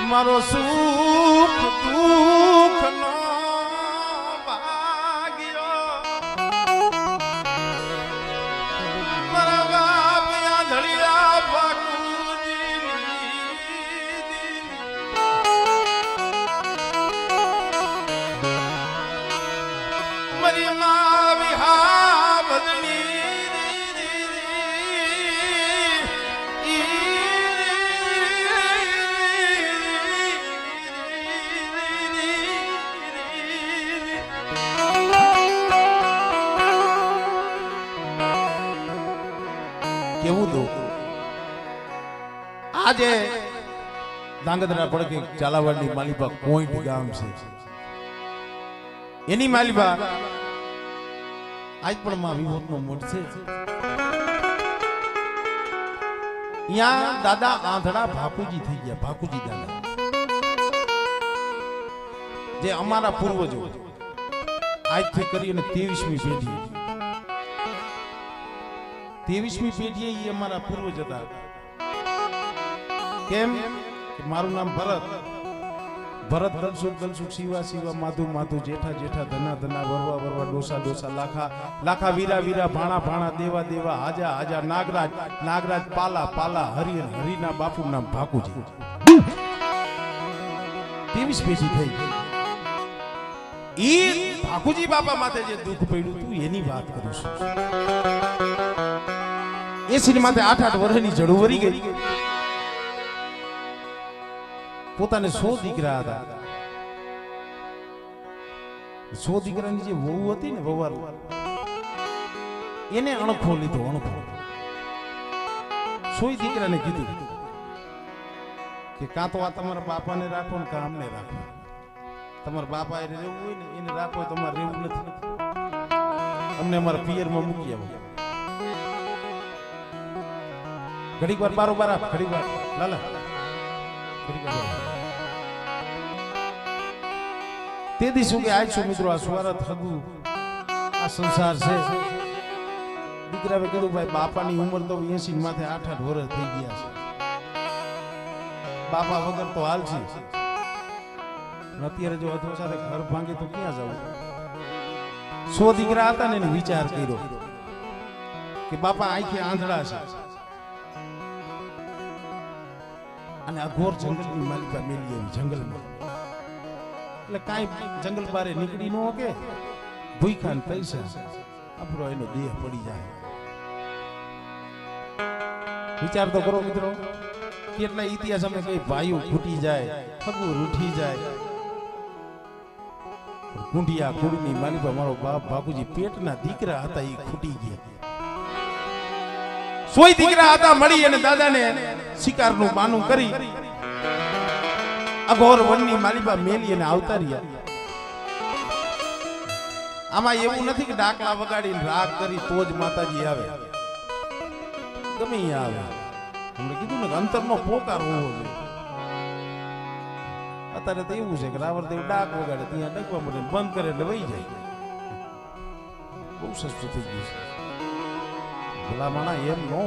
મારો સુખ દુઃખ નો ભાગ્યો મારા બાપ આંધળિયા બાપુજી મારી મા વિહા બદલી કેવું દો આજે ધાંગધ્રા પડકે ઝાલાવાડની માલિપા કોઈટ ગામ છે એની માલિપા આજ પણ માં વિભોતનો મોઢ છે અહીંયા દાદા આંધળા ભાકુજી થઈ ગયા ભાકુજી દાદા જે અમારા પૂર્વજો આજથી કરીને 23મી પેઢી 23મી પેઢીએ એ અમારા પૂર્વજ હતા કેમ મારું નામ ભરત દલસુખ શિવા માધુ માધુ જેઠા જેઠા ધના ધના વરવા વરવા ડોસા ડોસા લાખા લાખા વીરા વીરા ભાણા ભાણા દેવા દેવા હાજા હાજા નાગરાજ નાગરાજ પાલા પાલા હરિના બાપુ નામ ભાકુજી 23 પેઢી થઈ ઈ ભાકુજી બાપા માથે જે દુઃખ પડ્યું તું એની વાત કરું છું એ સિનેમાથી 8 વર્ષની જડું વરી ગઈ પોતાને 100 દીકરા હતા 100 દીકરાની જે વહુ હતી ને વહુ એને અણખો લીધો અણખો 100 દીકરાને કીધું કે કાં તો આ તમારા બાપાને રાખો ને કાં અમને રાખો તમારા બાપા એને રહેવું હોય ને એને રાખો તમારે રહેવું નથી અમને અમારા પિયરમાં મૂકી આવો ઘડીક વાર બારોબાર આપ ઘડીક વાર લાલા ઘડીક વાર તે દિવસો કે આજ છો મિત્રો આ સ્વાર્થ હગુ આ સંસાર છે દીકરાએ કીધું ભાઈ બાપાની ઉંમર તો 80 માથે 8 વર્ષ થઈ ગયા છે બાપા વગર તો હાલ છે અત્યારે જો હતો સાથે ઘર ભાંગે તો ક્યાં જવું 100 દીકરા હતા ને એને વિચાર કર્યો કે બાપા આંખે આંધળા છે અને આ ઘોર જંગલની માલિકા મેલી આવી જંગલમાં એટલે કાંઈ જંગલ બારે નીકળી ન કે ભૂખા ને પૈસા આપણો એનો દેહ પડી જાય વિચાર તો કરો મિત્રો કેટલા ઇતિહાસ અમે કઈ ભાઈઓ ફૂટી જાય ફગુ રૂઠી જાય કુંડિયા કુંડની માલિકા મારો બાપ બાપુજી પેટના દીકરા હતા એ ખૂટી ગયા 100 દીકરા હતા મળી અને દાદાને શિકારનું બાનું કરી અઘોર વનની માલિકા મેલી અને આવતા રહ્યા આમાં એવું નથી કે ડાકલા વગાડીને રાગ કરી તો જ માતાજી આવે ગમે આવે આપણે કીધું ને અંતરનો પોકાર હોવો જોઈએ અત્યારે તો એવું છે કે રાવણદેવ ડાક વગાડે ત્યાં ડકવા મળે બંધ કરે એટલે વહી જાય બહુ સસ્તું થઈ ગયું છે ભલામણા એમ નો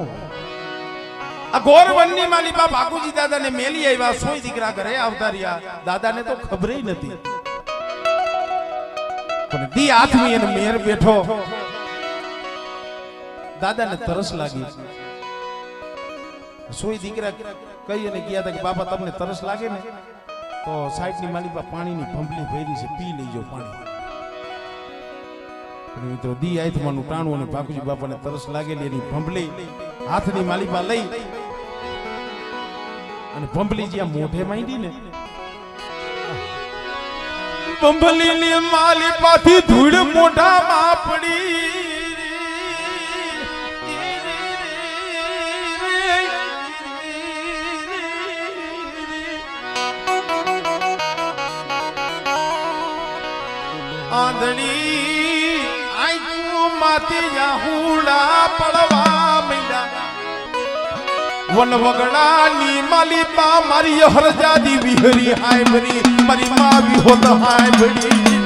આ ઘોર વનની માલિકા ભાકુજી દાદાને મેલી આવ્યા 100 દીકરા ઘરે આવતા રહ્યા દાદાને તો ખબર નથી પણ દી આથમી અને મેર બેઠો દાદાને તરસ લાગી 100 દીકરા કઈ અને ગયા હતા કે બાપા તમને તરસ લાગે ને તો સાઈડની માલિકા પાણીની ભંભલી ભરી છે પી લેજો પાણી મિત્રો દી આથમાનું ટાણું અને ભાકુજી બાપાને તરસ લાગેલી એની ભંભલી હાથની માલિકા લઈ અને ભંભલી જ્યાં મોઢે માંડી ને ભંભલીની માલિકાથી ધૂળ મોઢામાં પડી આંધળી આંખો માથી જાહુડા પડવા માંડ્યા વન વગડાની માલિકા મારી હરજાદી વિહરી હાય ભરી મારી માં વિહોત હાય ભરી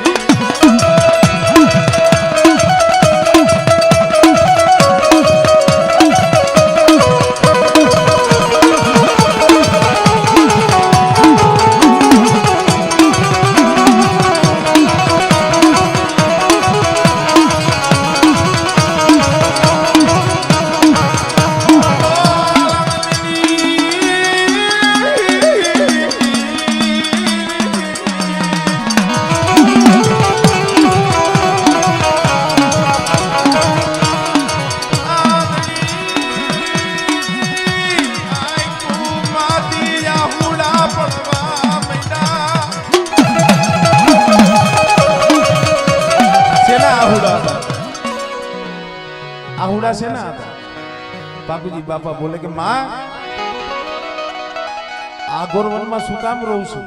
આહુડા છે ને બાપુજી બાપા બોલે કે માં આ ગોરવનમાં શું કામ રહું છું?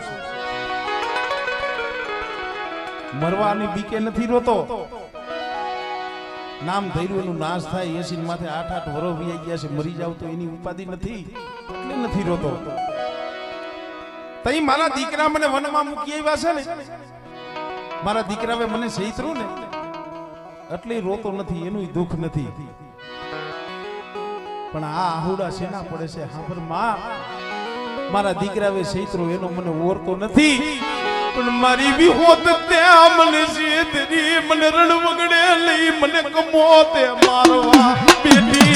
મરવાની બીકે નથી રોતો. નામ ધૈર્યનું નાશ થાય 80 માથે 8-8 વરો વી ગયા છે, મરી જાવ તો એની ઉપાધિ નથી એટલે નથી રોતો. તઈ મારા દીકરા મને વનમાં મૂકી આવ્યા છે ને, મારા દીકરાએ મને સહીતરું ને એટલે રોતો નથી, એનું દુઃખ નથી. પણ આ આહુડા શેના પડે છે? હા પર માં મારા દીકરાએ સહીતરો એનો મને ઓરતો નથી, પણ મારી બી હોત ત્યાં મને શેતરી મને રણ વગડે લઈ મને કમો તે મારવા બેટી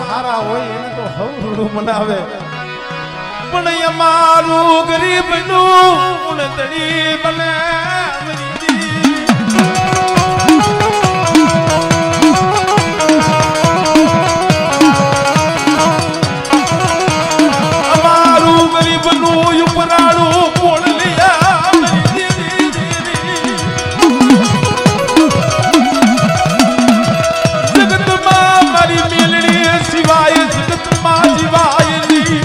હારા હોય એને તો હવરું મનાવે, પણ અમારું ગરીબનું ઉણતડી બને. અમારું ગરીબનું ઉપરાળું બોલ જગતમાં મારી મેલડી સિવાય જગતમાં જીવાય નહીં.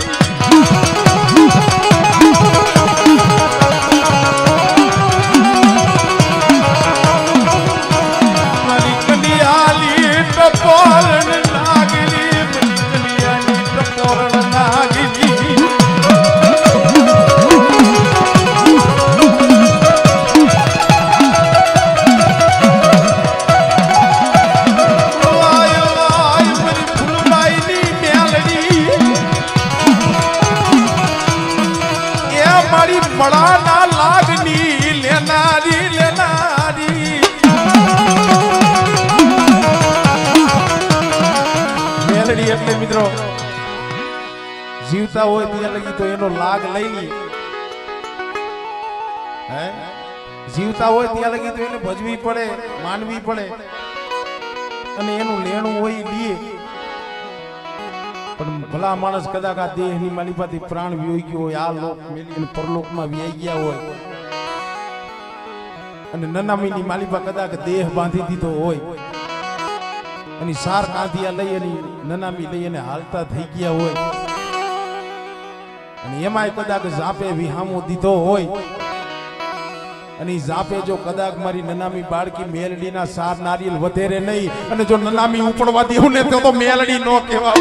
એટલે મિત્રો જીવતા હોય ત્યાં લગી તો એનો લાગ લઈ લઈએ હે જીવતા હોય ત્યાં લગી તો એને ભજવી પડે માનવી પડે અને એનું લેણું હોય લીએ પણ ભલા માણસ કદાચ આ દેહની માલિપાથી પ્રાણ વિયોઈ ગયો હોય આ લોક મેલી પરલોકમાં વિયાઈ ગયા હોય અને નનામીની માલિપા કદાચ દેહ બાંધી દીધો હોય અને સાર કાંધિયા લઈ અને નનામી લઈ અને હાલતા થઈ ગયા હોય અને એમાંય કદાચ જાપે વિહામો દીધો હોય અને જાપે જો કદાચ મારી નનામી બાળકી મેલડીના સાર નારિયેલ વધેરે નહીં અને જો નનામી ઉપડવા દેવું ને તો મેલડી નો કહેવા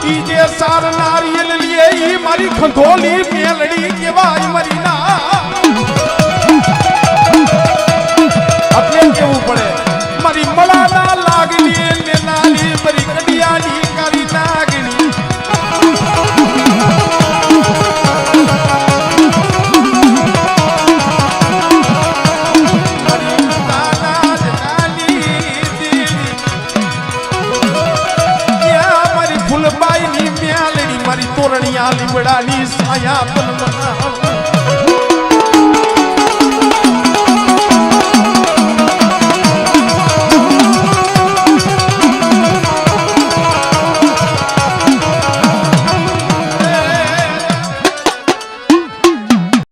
ઈ જે સાર નારિયેલ લીએ ઈ મારી ખંધોલી મેલડી કહેવાય મારી ના એટલે કેવું પડે મારી મળાના લાગણી ને નાલી મારી કડિયાની કાળી નાગણી તોરણિયા લીમડાની સાયા પણ